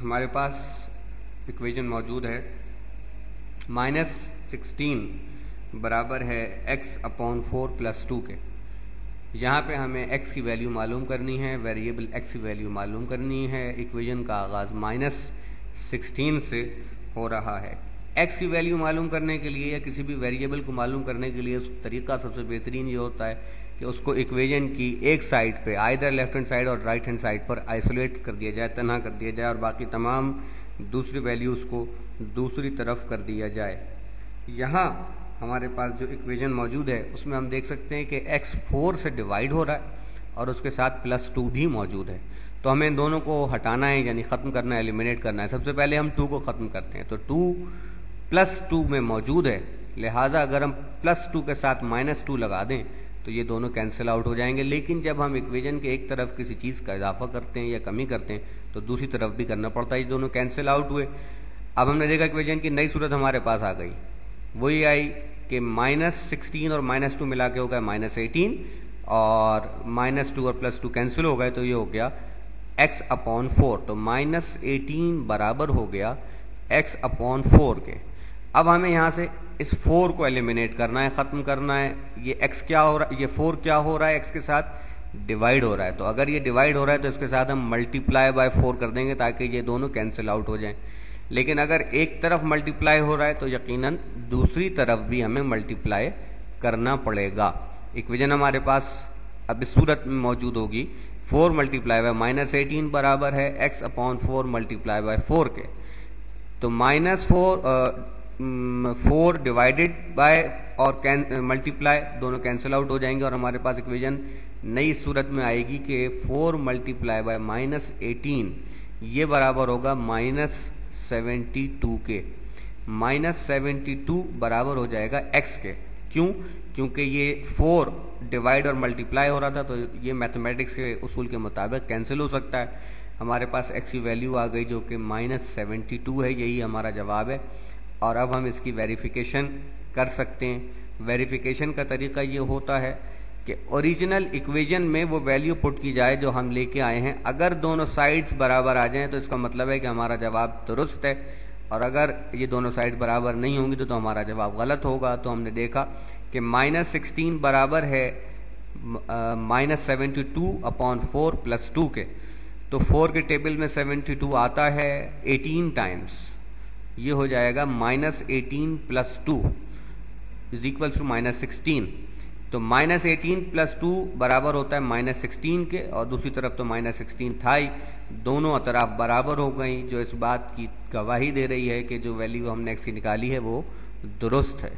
ہمارے پاس ایکویژن موجود ہے -16 برابر ہے x/4 + 2 کے. یہاں پہ ہمیں x کی ویلیو معلوم کرنی ہے, ویریبل x کی ویلیو معلوم کرنی ہے. ایکویژن کا آغاز -16 سے ہو رہا ہے. x کی ویلیو معلوم کرنے کے لیے یا کسی بھی ویریبل کو معلوم کرنے کے لیے اس طریقہ سب سے بہترین یہ ہوتا ہے کہ اس کو ایکویژن کی ایک سائڈ پہ آئدر لیفٹ ہینڈ سائڈ اور رائٹ ہینڈ سائڈ پر آئسولیٹ کر دیا جائے, تنہا کر دیا جائے, اور باقی تمام دوسری ویلیوز کو دوسری طرف کر دیا جائے. یہاں ہمارے پاس جو ایکویژن موجود ہے اس میں ہم دیکھ سکتے ہیں کہ x 4 سے ڈیوائیڈ ہو رہا ہے اور اس کے ساتھ +2 بھی موجود ہے. تو ہمیں ان دونوں کو ہٹانا ہے, یعنی ختم کرنا ہے, ایلیمینیٹ کرنا ہے. سب سے پہلے ہم 2 کو ختم کرتے ہیں. تو 2 +2 میں موجود ہے, لہٰذا اگر ہم +2 کے ساتھ -2 لگا دیں تو یہ دونوں کینسل آؤٹ ہو جائیں گے. لیکن جب ہم ایکویژن کے ایک طرف کسی چیز کا اضافہ کرتے ہیں یا کمی کرتے ہیں تو دوسری طرف بھی کرنا پڑتا ہے. یہ دونوں کینسل آؤٹ ہوئے. اب ہم نے دیکھا ایکویژن کی نئی صورت ہمارے پاس آ گئی, وہی آئی کہ -16 اور -2 ملا کے ہو گیا -18, اور -2 اور +2 کینسل ہو گئے تو یہ ہو گیا x/4. تو -18 برابر ہو گیا x/4 کے. اب ہمیں یہاں سے اس 4 کو ایلیمینیٹ کرنا ہے, ختم کرنا ہے. یہ x کیا ہو رہا ہے, یہ 4 کیا ہو رہا ہے, x کے ساتھ ڈیوائیڈ ہو رہا ہے. تو اگر یہ ڈیوائیڈ ہو رہا ہے تو اس کے ساتھ ہم ×4 کر دیں گے تاکہ یہ دونوں کینسل آؤٹ ہو جائیں. لیکن اگر ایک طرف ملٹیپلائی ہو رہا ہے تو یقیناً دوسری طرف بھی ہمیں ملٹیپلائی کرنا پڑے گا. ایکویژن ہمارے پاس اب اس صورت میں موجود ہوگی 4 × -18 برابر ہے x/4 × 4 کے. تو -4 ڈیوائیڈڈ بائی اور ملٹیپلائی دونوں کینسل آؤٹ ہو جائیں گے, اور ہمارے پاس ایکویژن نئی صورت میں آئے گی کہ 4 × -18 یہ برابر ہوگا -72 کے. -72 برابر ہو جائے گا x کے. کیوں؟ کیونکہ یہ 4 ڈیوائیڈ اور ملٹیپلائی ہو رہا تھا, تو یہ میتھمیٹکس کے اصول کے مطابق کینسل ہو سکتا ہے. ہمارے پاس x کی ویلیو آ گئی جو کہ -72 ہے, یہی ہمارا جواب ہے. اور اب ہم اس کی ویریفیکیشن کر سکتے ہیں. ویریفیکیشن کا طریقہ یہ ہوتا ہے کہ اوریجنل ایکویژن میں وہ ویلیو پٹ کی جائے جو ہم لے کے آئے ہیں. اگر دونوں سائڈز برابر آ جائیں تو اس کا مطلب ہے کہ ہمارا جواب درست ہے, اور اگر یہ دونوں سائڈ برابر نہیں ہوں گی تو ہمارا جواب غلط ہوگا. تو ہم نے دیکھا کہ -16 برابر ہے -72/4 + 2 کے. تو 4 کے ٹیبل میں 72 آتا ہے 18 ٹائمز, یہ ہو جائے گا -18 + 2 = -16. تو -18 + 2 برابر ہوتا ہے -16 کے, اور دوسری طرف تو -16 تھا ہی. دونوں اطراف برابر ہو گئیں, جو اس بات کی گواہی دے رہی ہے کہ جو ویلیو ہم نے x کی نکالی ہے وہ درست ہے.